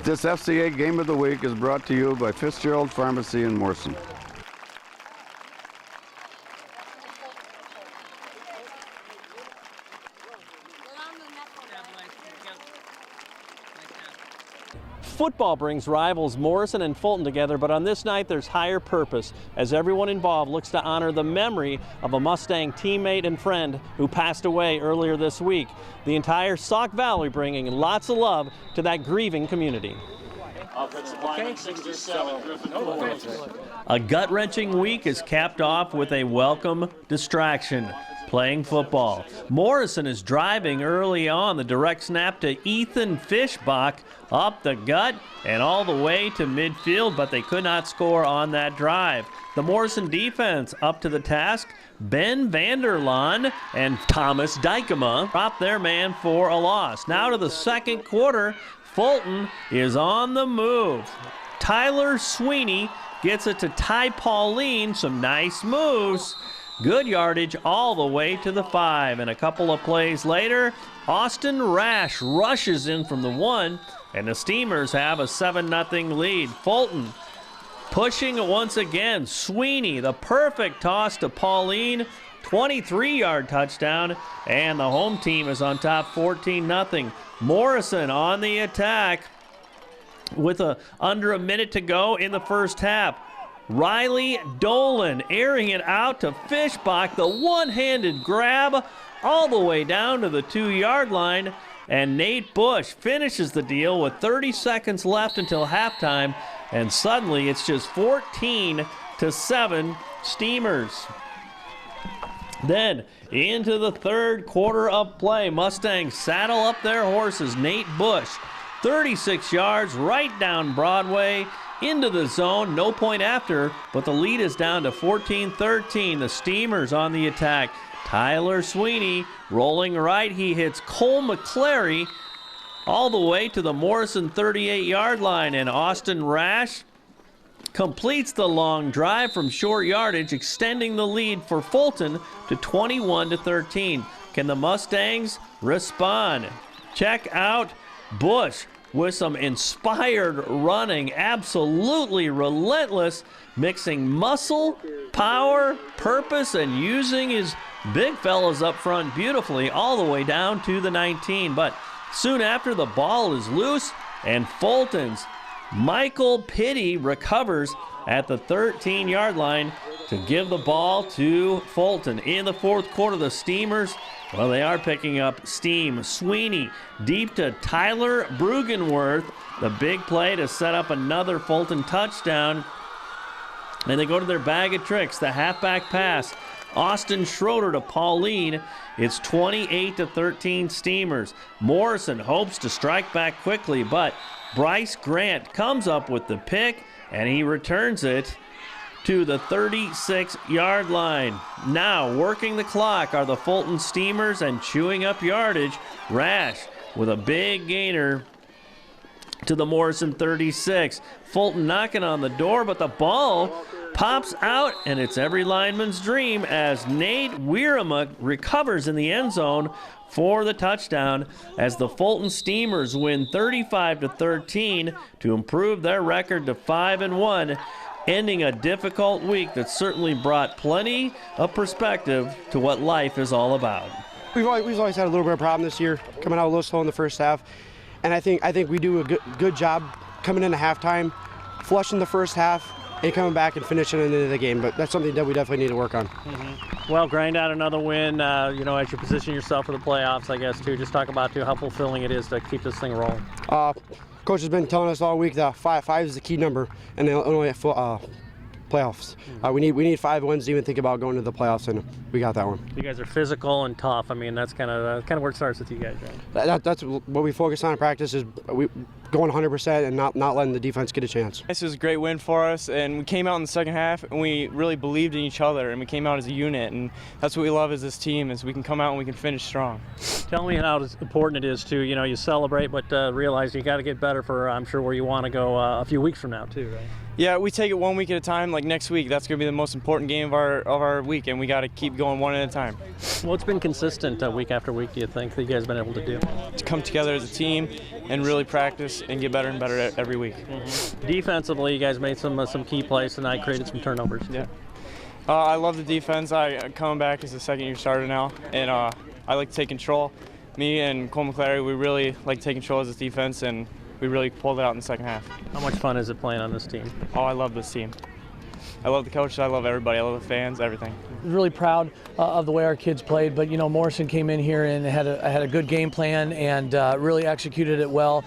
This FCA Game of the Week is brought to you by Fitzgerald Pharmacy in Morrison. Football brings rivals Morrison and Fulton together, but on this night there's higher purpose as everyone involved looks to honor the memory of a Mustang teammate and friend who passed away earlier this week. The entire Sauk Valley bringing lots of love to that grieving community. A gut-wrenching week is capped off with a welcome distraction. Playing football. Morrison is driving early on. The direct snap to Ethan Fishbach up the gut and all the way to midfield, but they could not score on that drive. The Morrison defense up to the task. Ben Vanderlaan and Thomas Dykema dropped their man for a loss. Now to the second quarter, Fulton is on the move. Tyler Sweeney gets it to Ty Pauline. Some nice moves. Good yardage all the way to the 5, and a couple of plays later, Austin Rash rushes in from the 1, and the Steamers have a 7-0 lead. Fulton pushing once again. Sweeney, the perfect toss to Pauline, 23-yard touchdown, and the home team is on top 14-0. Morrison on the attack with under a minute to go in the first half. Riley Dolan airing it out to Fishbach, the one-handed grab all the way down to the 2-yard line, and Nate Bush finishes the deal with 30 seconds left until halftime, and suddenly it's just 14-7 Steamers. Then into the third quarter of play, Mustangs saddle up their horses. Nate Bush, 36 yards right down Broadway, into the zone, no point after, but the lead is down to 14-13. The Steamers on the attack. Tyler Sweeney rolling right. He hits Cole McClary all the way to the Morrison 38-yard line, and Austin Rash completes the long drive from short yardage, extending the lead for Fulton to 21-13. Can the Mustangs respond? Check out Bush with some inspired running, absolutely relentless, mixing muscle, power, purpose, and using his big fellas up front beautifully all the way down to the 19. But soon after, the ball is loose, and Fulton's Michael Pitty recovers at the 13-yard line to give the ball to Fulton. In the fourth quarter, the Steamers, well, they are picking up steam. Sweeney deep to Tyler Brugenworth. The big play to set up another Fulton touchdown. And they go to their bag of tricks. The halfback pass. Austin Schroeder to Pauline. It's 28-13 Steamers. Morrison hopes to strike back quickly, but Bryce Grant comes up with the pick, and he returns it to the 36-yard line. Now working the clock are the Fulton Steamers and chewing up yardage. Rash with a big gainer to the Morrison 36. Fulton knocking on the door, but the ball pops out, and it's every lineman's dream as Nate Wierema recovers in the end zone for the touchdown as the Fulton Steamers win 35-13 to improve their record to 5-1. Ending a difficult week that certainly brought plenty of perspective to what life is all about. We've always had a little bit of problem this year, coming out a little slow in the first half, and I think we do a good job coming into halftime, flushing the first half, and coming back and finishing it into the game. But that's something that we definitely need to work on. Well, grind out another win, as you position yourself for the playoffs, I guess, too. Just talk about, too, how fulfilling it is to keep this thing rolling. Coach has been telling us all week that five is the key number in the Illinois playoffs. We need 5 wins to even think about going to the playoffs, and we got that one. You guys are physical and tough. I mean, that's kind of where it starts with you guys, right? That's what we focus on in practice, is we going 100% and not letting the defense get a chance. This was a great win for us, and we came out in the second half and we really believed in each other, and we came out as a unit, and that's what we love as this team, is we can come out and we can finish strong. Tell me how important it is to, you celebrate, but realize you got to get better for, I'm sure, where you want to go a few weeks from now, too, right? Yeah, we take it 1 week at a time. Like next week, that's going to be the most important game of our week, and we got to keep going one at a time. What's been consistent week after week, do you think, that you guys have been able to do? To come together as a team and really practice and get better and better every week. Defensively, you guys made some key plays tonight, created some turnovers. Yeah. I love the defense. I'm coming back as a second-year starter now, and I like to take control. Me and Cole McClary, we really like to take control as a defense, and we really pulled it out in the second half. How much fun is it playing on this team? Oh, I love this team. I love the coaches, I love everybody, I love the fans, everything. Really proud of the way our kids played, but you know, Morrison came in here and had a good game plan and really executed it well.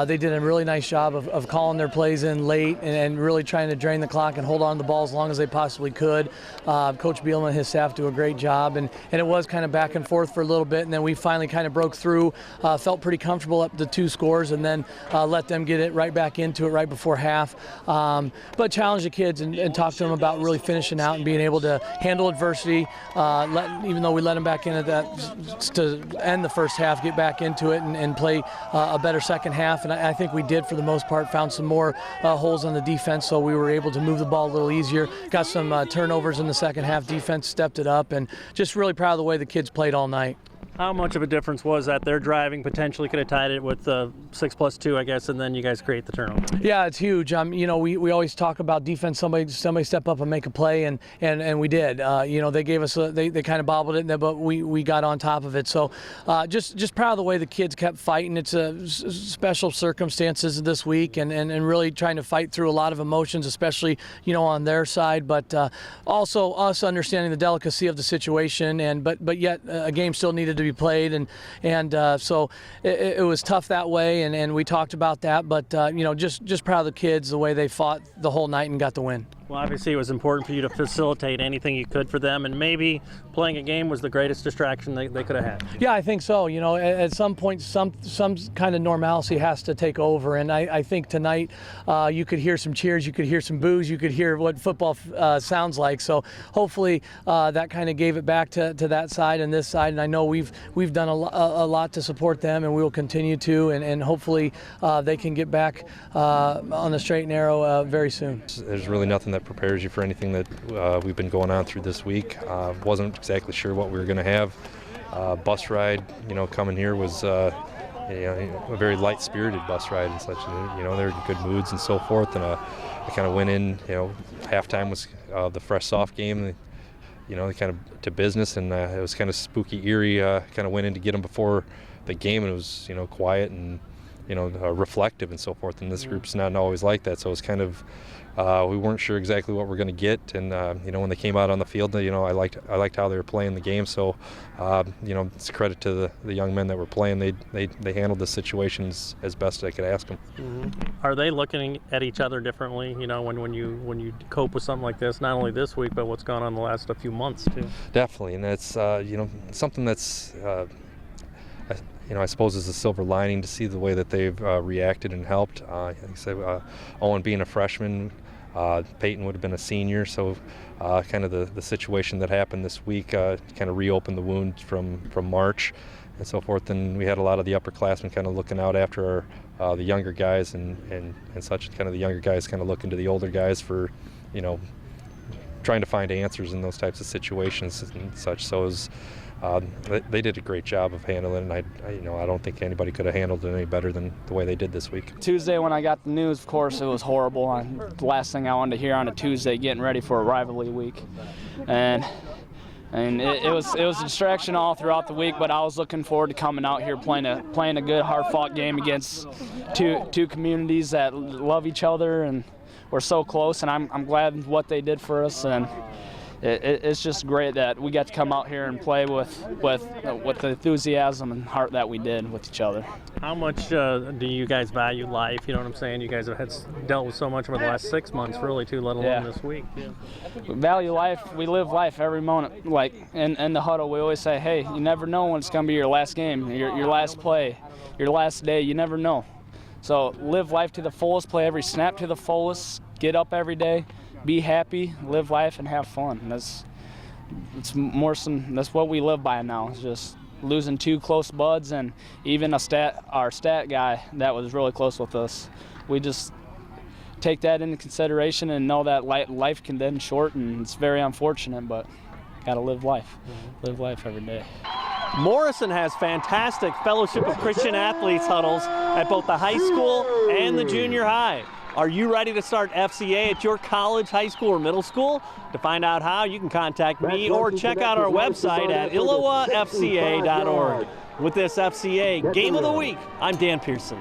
They did a really nice job of calling their plays in late and really trying to drain the clock and hold on to the ball as long as they possibly could. Coach Bielema and his staff do a great job, and it was kind of back and forth for a little bit, and then we finally kind of broke through, felt pretty comfortable up to 2 scores, and then let them get it right back into it right before half. But challenge the kids and talk to them about really finishing out and being able to handle adversity, even though we let them back in at that to end the first half, get back into it and play a better second half. And I think we did for the most part, found some more holes on the defense, so we were able to move the ball a little easier. Got some turnovers in the second half. Defense stepped it up, and just really proud of the way the kids played all night. How much of a difference was that? Their driving potentially could have tied it with 6+2, I guess, and then you guys create the turnover. Yeah, it's huge. You know, we always talk about defense. Somebody step up and make a play, and we did. You know, they gave us they kind of bobbled it, but we got on top of it. So just proud of the way the kids kept fighting. It's special circumstances this week, and really trying to fight through a lot of emotions, especially on their side, but also us understanding the delicacy of the situation. But yet a game still needed to be played, and so it was tough that way, and we talked about that, but just proud of the kids, the way they fought the whole night and got the win. Well, obviously it was important for you to facilitate anything you could for them, and maybe playing a game was the greatest distraction they could have had. Yeah, I think so. At some point, some kind of normalcy has to take over, and I think tonight you could hear some cheers, you could hear some boos, you could hear what football sounds like. So hopefully that kind of gave it back to that side and this side, and I know we've done a lot to support them, and we will continue to, and hopefully they can get back on the straight and narrow very soon. There's really nothing that prepares you for anything that we've been going on through this week. Wasn't exactly sure what we were going to have. Bus ride, coming here was a very light-spirited bus ride and such. They're in good moods and so forth. And I kind of went in. Halftime was the fresh soft game. They kind of to business, and it was kind of spooky, eerie. Kind of went in to get them before the game, and it was quiet and reflective and so forth. And this group's not always like that, so it was kind of. We weren't sure exactly what we're going to get, and when they came out on the field, I liked how they were playing the game. So, it's a credit to the young men that were playing. They handled the situations as best I could ask them. Mm-hmm. Are they looking at each other differently? When you cope with something like this, not only this week, but what's gone on the last few months too. Definitely, and that's something that's. I suppose is a silver lining to see the way that they've reacted and helped. Like I said, Owen being a freshman, Peyton would have been a senior, so kind of the situation that happened this week kind of reopened the wound from March and so forth. And we had a lot of the upperclassmen kind of looking out after the younger guys and such. Kind of the younger guys kind of looking to the older guys for, trying to find answers in those types of situations and such. So it was. They did a great job of handling it, and I don't think anybody could have handled it any better than the way they did this week. Tuesday when I got the news, of course, it was horrible. The last thing I wanted to hear on a Tuesday, getting ready for a rivalry week, and it was a distraction all throughout the week. But I was looking forward to coming out here playing a good, hard-fought game against two communities that love each other and we're so close. And I'm glad what they did for us, and. It's just great that we got to come out here and play with the enthusiasm and heart that we did with each other. How much do you guys value life? You know what I'm saying? You guys have dealt with so much over the last 6 months, really, too, let alone this week. Yeah. We value life. We live life every moment. Like in the huddle, we always say, hey, you never know when it's going to be your last game, your last play, your last day. You never know. So live life to the fullest, play every snap to the fullest, get up every day. Be happy, live life, and have fun. It's Morrison. That's what we live by now. It's just losing 2 close buds, and even our stat guy that was really close with us. We just take that into consideration and know that life can then shorten. It's very unfortunate, but got to live life. Live life every day. Morrison has fantastic Fellowship of Christian Athletes huddles at both the high school and the junior high. Are you ready to start FCA at your college, high school, or middle school? To find out how, you can contact me or check out our website at illowafca.org. With this FCA Game of the Week, I'm Dan Pearson.